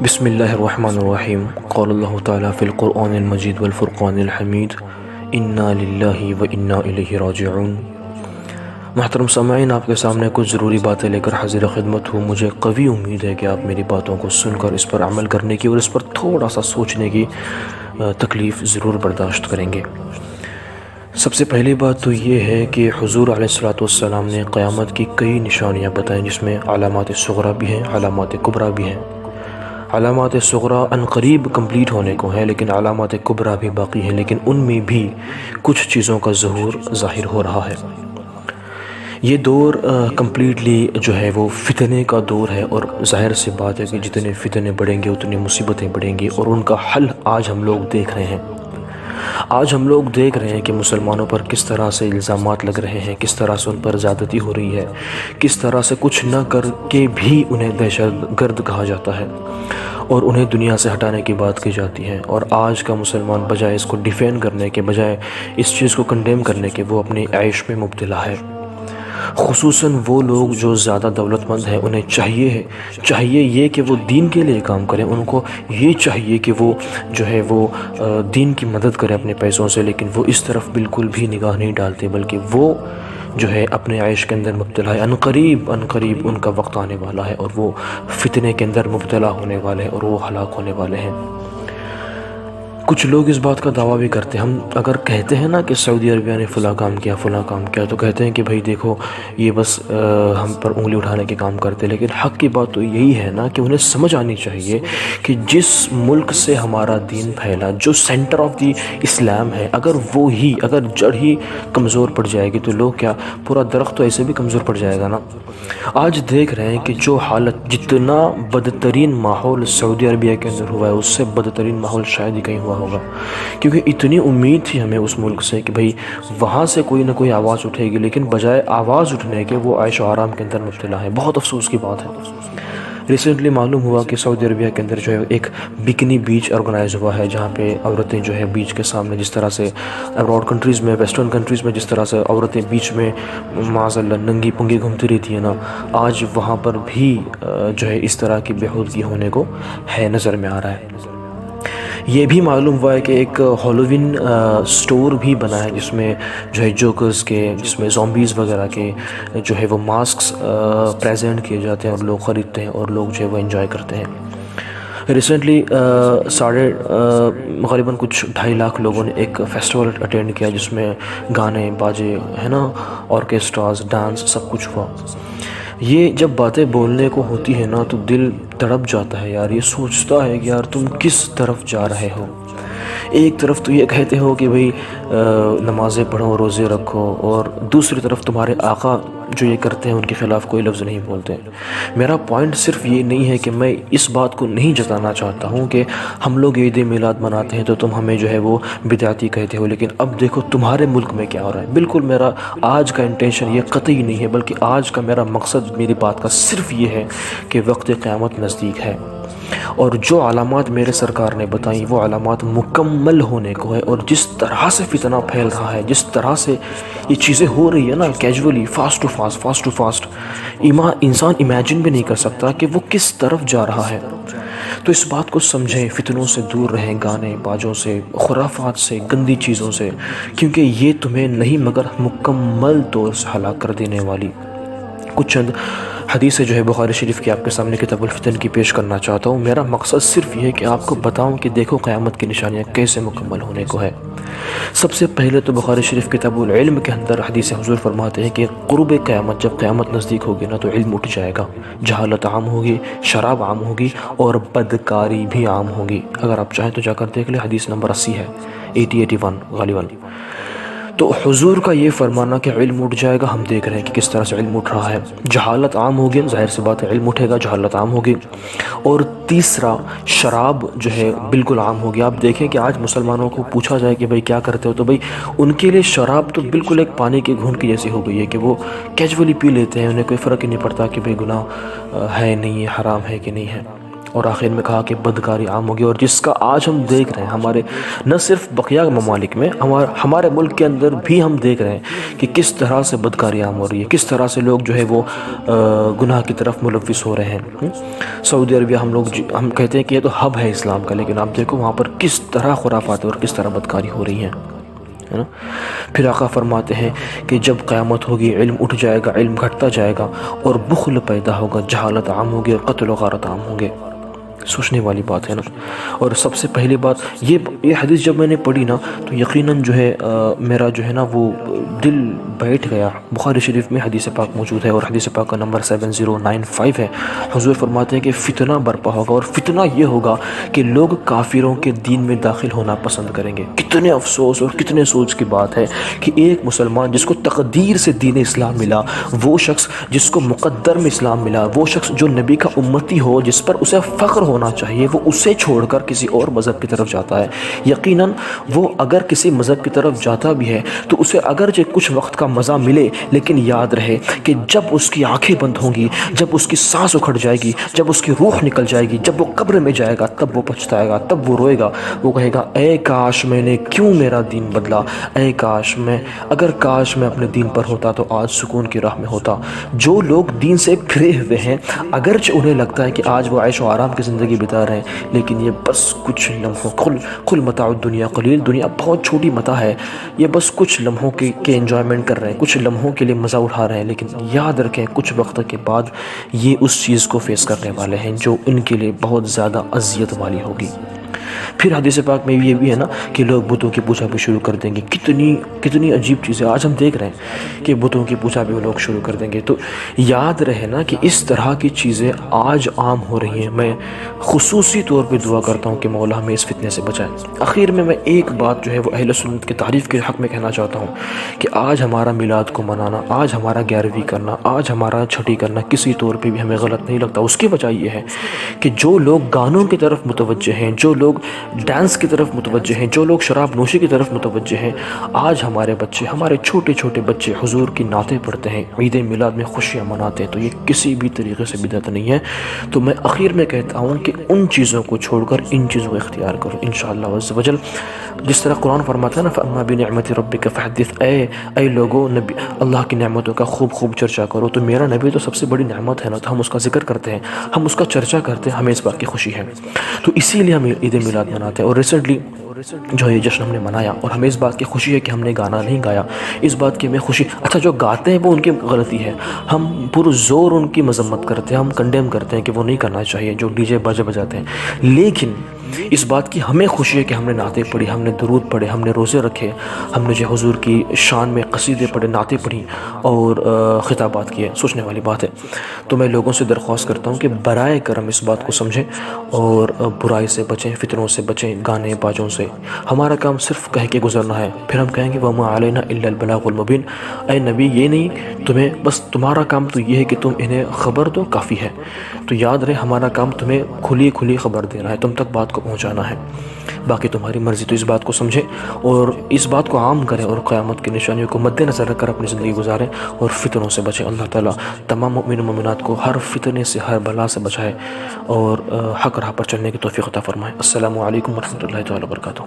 بسم اللہ الرحمن الرحیم قال اللہ تعالیٰ فی القرآن المجید والفرقان الحمید انا للہ و انا الیہ راجعون۔ محترم سامعین، آپ کے سامنے کچھ ضروری باتیں لے کر حاضر خدمت ہوں۔ مجھے قوی امید ہے کہ آپ میری باتوں کو سن کر اس پر عمل کرنے کی اور اس پر تھوڑا سا سوچنے کی تکلیف ضرور برداشت کریں گے۔ سب سے پہلی بات تو یہ ہے کہ حضور علیہ السلام نے قیامت کی کئی نشانیاں بتائیں، جس میں علامات صغریٰ بھی ہیں، علامات کبریٰ بھی ہیں۔ علامات صغریٰ عنقریب کمپلیٹ ہونے کو ہیں، لیکن علامات کبریٰ بھی باقی ہیں، لیکن ان میں بھی کچھ چیزوں کا ظہور ظاہر ہو رہا ہے۔ یہ دور کمپلیٹلی جو ہے وہ فتنے کا دور ہے، اور ظاہر سی بات ہے کہ جتنے فتنے بڑھیں گے اتنی مصیبتیں بڑھیں گی، اور ان کا حل آج ہم لوگ دیکھ رہے ہیں۔ آج ہم لوگ دیکھ رہے ہیں کہ مسلمانوں پر کس طرح سے الزامات لگ رہے ہیں، کس طرح سے ان پر زیادتی ہو رہی ہے، کس طرح سے کچھ نہ کر کے بھی انہیں دہشت گرد کہا جاتا ہے اور انہیں دنیا سے ہٹانے کی بات کی جاتی ہے۔ اور آج کا مسلمان بجائے اس کو ڈیفینڈ کرنے کے، بجائے اس چیز کو کنڈیم کرنے کے، وہ اپنی عیش میں مبتلا ہے۔ خصوصاً وہ لوگ جو زیادہ دولت مند ہیں، انہیں چاہیے یہ کہ وہ دین کے لیے کام کریں، ان کو یہ چاہیے کہ وہ جو ہے وہ دین کی مدد کریں اپنے پیسوں سے، لیکن وہ اس طرف بالکل بھی نگاہ نہیں ڈالتے، بلکہ وہ جو ہے اپنے عیش کے اندر مبتلا ہے۔ عنقریب ان کا وقت آنے والا ہے اور وہ فتنے کے اندر مبتلا ہونے والے ہیں اور وہ ہلاک ہونے والے ہیں۔ کچھ لوگ اس بات کا دعویٰ بھی کرتے ہیں، ہم اگر کہتے ہیں نا کہ سعودی عربیہ نے فلاں کام کیا تو کہتے ہیں کہ بھائی دیکھو یہ بس ہم پر انگلی اٹھانے کے کام کرتے ہیں، لیکن حق کی بات تو یہی ہے نا کہ انہیں سمجھ آنی چاہیے کہ جس ملک سے ہمارا دین پھیلا، جو سینٹر آف دی اسلام ہے، اگر جڑ ہی کمزور پڑ جائے گی تو لوگ کیا، پورا درخت تو ایسے بھی کمزور پڑ جائے گا نا۔ آج دیکھ رہے ہیں کہ جو حالت، جتنا بدترین ماحول سعودی عربیہ کے اندر ہوا ہے، اس سے بدترین ماحول شاید ہی کہیں ہوا ہوگا، کیونکہ اتنی امید تھی ہمیں اس ملک سے کہ بھئی وہاں سے کوئی نہ کوئی آواز اٹھے گی، لیکن بجائے آواز اٹھنے کے وہ عیش و آرام کے اندر مبتلا ہے۔ بہت افسوس کی بات ہے۔ ریسنٹلی معلوم ہوا کہ سعودی عربیہ کے اندر جو ہے ایک بکنی بیچ آرگنائز ہوا ہے، جہاں پہ عورتیں جو ہے بیچ کے سامنے، جس طرح سے ابراڈ کنٹریز میں، ویسٹرن کنٹریز میں جس طرح سے عورتیں بیچ میں معاذ اللہ ننگی پنگی گھومتی رہتی ہیں نا، آج وہاں پر بھی جو ہے اس طرح کی بےہودگی ہونے کو ہے، نظر میں آ رہا ہے۔ یہ بھی معلوم ہوا ہے کہ ایک ہالووین سٹور بھی بنا ہے، جس میں جو ہے جوکرز کے، جس میں زومبیز وغیرہ کے جو ہے وہ ماسکس پریزنٹ کیے جاتے ہیں اور لوگ خریدتے ہیں اور لوگ جو ہے وہ انجوائے کرتے ہیں۔ ریسنٹلی غالباً کچھ 2.5 لاکھ لوگوں نے ایک فیسٹیول اٹینڈ کیا، جس میں گانے باجے ہے نا، آرکیسٹراز، ڈانس، سب کچھ ہوا۔ یہ جب باتیں بولنے کو ہوتی ہیں نا تو دل تڑپ جاتا ہے یار، یہ سوچتا ہے کہ یار تم کس طرف جا رہے ہو۔ ایک طرف تو یہ کہتے ہو کہ بھئی نمازیں پڑھو، روزے رکھو، اور دوسری طرف تمہارے آقا جو یہ کرتے ہیں ان کے خلاف کوئی لفظ نہیں بولتے۔ میرا پوائنٹ صرف یہ نہیں ہے کہ میں اس بات کو نہیں جتانا چاہتا ہوں کہ ہم لوگ عید میلاد مناتے ہیں تو تم ہمیں جو ہے وہ بدعتی کہتے ہو، لیکن اب دیکھو تمہارے ملک میں کیا ہو رہا ہے۔ بالکل میرا آج کا انٹینشن یہ قطعی نہیں ہے، بلکہ آج کا میرا مقصد، میری بات کا صرف یہ ہے کہ وقت قیامت نزدیک ہے، اور جو علامات میرے سرکار نے بتائیں وہ علامات مکمل ہونے کو ہے، اور جس طرح سے فتنہ پھیل رہا ہے، جس طرح سے یہ چیزیں ہو رہی ہے نا، کیجولی، فاسٹ ٹو فاسٹ، انسان امیجن بھی نہیں کر سکتا کہ وہ کس طرف جا رہا ہے۔ تو اس بات کو سمجھیں، فتنوں سے دور رہیں، گانے باجوں سے، خرافات سے، گندی چیزوں سے، کیونکہ یہ تمہیں نہیں مگر مکمل طور سے ہلاک کر دینے والی۔ کچھ چند حدیث جو ہے بخاری شریف کی آپ کے سامنے کتاب الفتن کی پیش کرنا چاہتا ہوں۔ میرا مقصد صرف یہ ہے کہ آپ کو بتاؤں کہ دیکھو قیامت کی نشانیاں کیسے مکمل ہونے کو ہے۔ سب سے پہلے تو بخاری شریف کتاب العلم کے اندر حدیث حضور فرماتے ہیں کہ قرب قیامت، جب قیامت نزدیک ہوگی نا تو علم اٹھ جائے گا، جہالت عام ہوگی، شراب عام ہوگی، اور بدکاری بھی عام ہوگی۔ اگر آپ چاہیں تو جا کر دیکھ لیں، حدیث نمبر 80 ہے، 80-81 غالباً۔ تو حضور کا یہ فرمانا کہ علم اٹھ جائے گا، ہم دیکھ رہے ہیں کہ کس طرح سے علم اٹھ رہا ہے۔ جہالت عام ہوگی، ظاہر سی بات ہے علم اٹھے گا، جہالت عام ہوگی۔ اور تیسرا، شراب جو ہے بالکل عام ہوگی۔ آپ دیکھیں کہ آج مسلمانوں کو پوچھا جائے کہ بھئی کیا کرتے ہو، تو بھئی ان کے لیے شراب تو بالکل ایک پانی کے گھونٹ کی جیسی ہو گئی ہے کہ وہ کیجولی پی لیتے ہیں، انہیں کوئی فرق ہی نہیں پڑتا کہ بھئی گناہ ہے نہیں ہے، حرام ہے کہ نہیں ہے۔ اور آخر میں کہا کہ بدکاری عام ہوگی، اور جس کا آج ہم دیکھ رہے ہیں ہمارے نہ صرف بقیہ ممالک میں، ہمارے ملک کے اندر بھی ہم دیکھ رہے ہیں کہ کس طرح سے بدکاری عام ہو رہی ہے، کس طرح سے لوگ جو ہے وہ گناہ کی طرف ملوث ہو رہے ہیں۔ سعودی عربیہ ہم کہتے ہیں کہ یہ تو ہب ہے اسلام کا، لیکن آپ دیکھو وہاں پر کس طرح خرافات اور کس طرح بدکاری ہو رہی ہیں، ہے نا۔ پھر آقا فرماتے ہیں کہ جب قیامت ہوگی علم اٹھ جائے گا، علم گھٹتا جائے گا، اور بخل پیدا ہوگا، جہالت عام ہوگی، اور قتل و غارت عام ہوں گے۔ سوچنے والی بات ہے نا۔ اور سب سے پہلی بات یہ حدیث جب میں نے پڑھی نا تو یقیناً جو ہے میرا جو ہے نا وہ دل بیٹھ گیا۔ بخاری شریف میں حدیث پاک موجود ہے، اور حدیث پاک کا نمبر 7095 ہے۔ حضور فرماتے ہیں کہ فتنہ برپا ہوگا، اور فتنہ یہ ہوگا کہ لوگ کافروں کے دین میں داخل ہونا پسند کریں گے۔ کتنے افسوس اور کتنے سوچ کی بات ہے کہ ایک مسلمان جس کو تقدیر سے دین اسلام ملا، وہ شخص جس کو مقدر میں اسلام ملا، وہ شخص جو نبی کا امتی ہو، جس پر اسے فخر ہونا چاہیے، وہ اسے چھوڑ کر کسی اور مذہب کی طرف جاتا ہے۔ یقیناً وہ اگر کسی مذہب کی طرف جاتا بھی ہے تو اسے اگرچہ کچھ وقت کا مزہ ملے، لیکن یاد رہے کہ جب اس کی آنکھیں بند ہوں گی، جب اس کی سانس اکھڑ جائے گی، جب اس کی روح نکل جائے گی، جب وہ قبر میں جائے گا، تب وہ پچھتائے گا، تب وہ روئے گا، وہ کہے گا اے کاش میں نے کیوں میرا دین بدلا، اے کاش میں اپنے دین پر ہوتا تو آج سکون کی راہ میں ہوتا۔ جو لوگ دین سے پھرے ہوئے ہیں، اگرچہ انہیں لگتا ہے کہ آج وہ عیش و آرام کی زندگی بتا رہے ہیں، لیکن یہ بس کچھ لمحوں قل متاع الدنیا قلیل، دنیا بہت چھوٹی متاع ہے، یہ بس کچھ لمحوں کے انجوائمنٹ کر رہے ہیں، کچھ لمحوں کے لیے مزہ اٹھا رہے ہیں، لیکن یاد رکھیں کچھ وقت کے بعد یہ اس چیز کو فیس کرنے والے ہیں جو ان کے لیے بہت زیادہ اذیت والی ہوگی۔ پھر حدیث پاک میں یہ بھی ہے نا کہ لوگ بتوں کی پوجا بھی شروع کر دیں گے۔ کتنی عجیب چیزیں آج ہم دیکھ رہے ہیں کہ بتوں کی پوجا بھی وہ لوگ شروع کر دیں گے۔ تو یاد رہے نا کہ اس طرح کی چیزیں آج عام ہو رہی ہیں۔ میں خصوصی طور پہ دعا کرتا ہوں کہ مولا ہمیں اس فتنے سے بچائے۔ آخر میں ایک بات جو ہے وہ اہل سنت کی تعریف کے حق میں کہنا چاہتا ہوں کہ آج ہمارا میلاد کو منانا، آج ہمارا 11ویں کرنا، آج ہمارا چھٹی کرنا کسی طور پہ بھی ہمیں غلط نہیں لگتا۔ اس کی وجہ یہ ہے کہ جو لوگ گانوں کی طرف متوجہ ہیں، جو لوگ ڈانس کی طرف متوجہ ہیں، جو لوگ شراب نوشی کی طرف متوجہ ہیں، آج ہمارے بچے، ہمارے چھوٹے چھوٹے بچے حضور کی نعتیں پڑھتے ہیں، عید میلاد میں خوشیاں مناتے ہیں، تو یہ کسی بھی طریقے سے بدعت نہیں ہے۔ تو میں اخیر میں کہتا ہوں کہ ان چیزوں کو چھوڑ کر ان چیزوں کو اختیار کرو انشاءاللہ عز و جل۔ جس طرح قرآن فرماتا ہے نا فَأَمَّا بِنِعْمَةِ رَبِّكَ فَحَدِّثْ، اے لوگوں نبی اللہ کی نعمتوں کا خوب چرچا کرو۔ تو میرا نبی تو سب سے بڑی نعمت ہے نا، تو ہم اس کا ذکر کرتے ہیں، ہم اس کا چرچا کرتے ہیں، ہمیں اس بات کی خوشی ہے۔ تو اسی لیے ہم عید میلاد مناتے ہیں۔ اور ریسنٹلی جو یہ جشن ہم نے منایا، اور ہمیں اس بات کی خوشی ہے کہ ہم نے گانا نہیں گایا، اس بات کی ہمیں خوشی۔ اچھا جو گاتے ہیں وہ ان کی غلطی ہے، ہم پرزور ان کی مذمت کرتے ہیں، ہم کنڈیم کرتے ہیں کہ وہ نہیں کرنا چاہیے جو ڈی جے باجے بجاتے ہیں، لیکن اس بات کی ہمیں خوشی ہے کہ ہم نے نعتیں پڑھی، ہم نے درود پڑھے، ہم نے روزے رکھے، ہم نے جو حضور کی شان میں قصیدے پڑھے، نعتیں پڑھی اور خطابات کیے۔ سوچنے والی بات ہے۔ تو میں لوگوں سے درخواست کرتا ہوں کہ برائے کرم اس بات کو سمجھیں اور برائی سے بچیں، فتنوں سے بچیں، گانے باجوں سے۔ ہمارا کام صرف کہہ کے گزرنا ہے، پھر ہم کہیں گے وَمَا عَلَيْنَا إِلَّا الْبَلَاغُ الْمُبِينُ۔ اے نبی یہ نہیں، تمہارا کام تو یہ ہے کہ تم انہیں خبر دو، کافی ہے۔ تو یاد رہے ہمارا کام تمہیں کھلی خبر دینا ہے، تم تک بات کو پہنچانا ہے، باقی تمہاری مرضی۔ تو اس بات کو سمجھیں اور اس بات کو عام کریں، اور قیامت کی نشانیوں کو مد نظر رکھ کر اپنی زندگی گزاریں اور فتنوں سے بچیں۔ اللہ تعالیٰ تمام مؤمن و مومنات کو ہر فتنے سے، ہر بلا سے بچائے اور حق راہ پر چلنے کی توفیق عطا فرمائے۔ السلام علیکم ورحمۃ اللہ تعالیٰ وبرکاتہ۔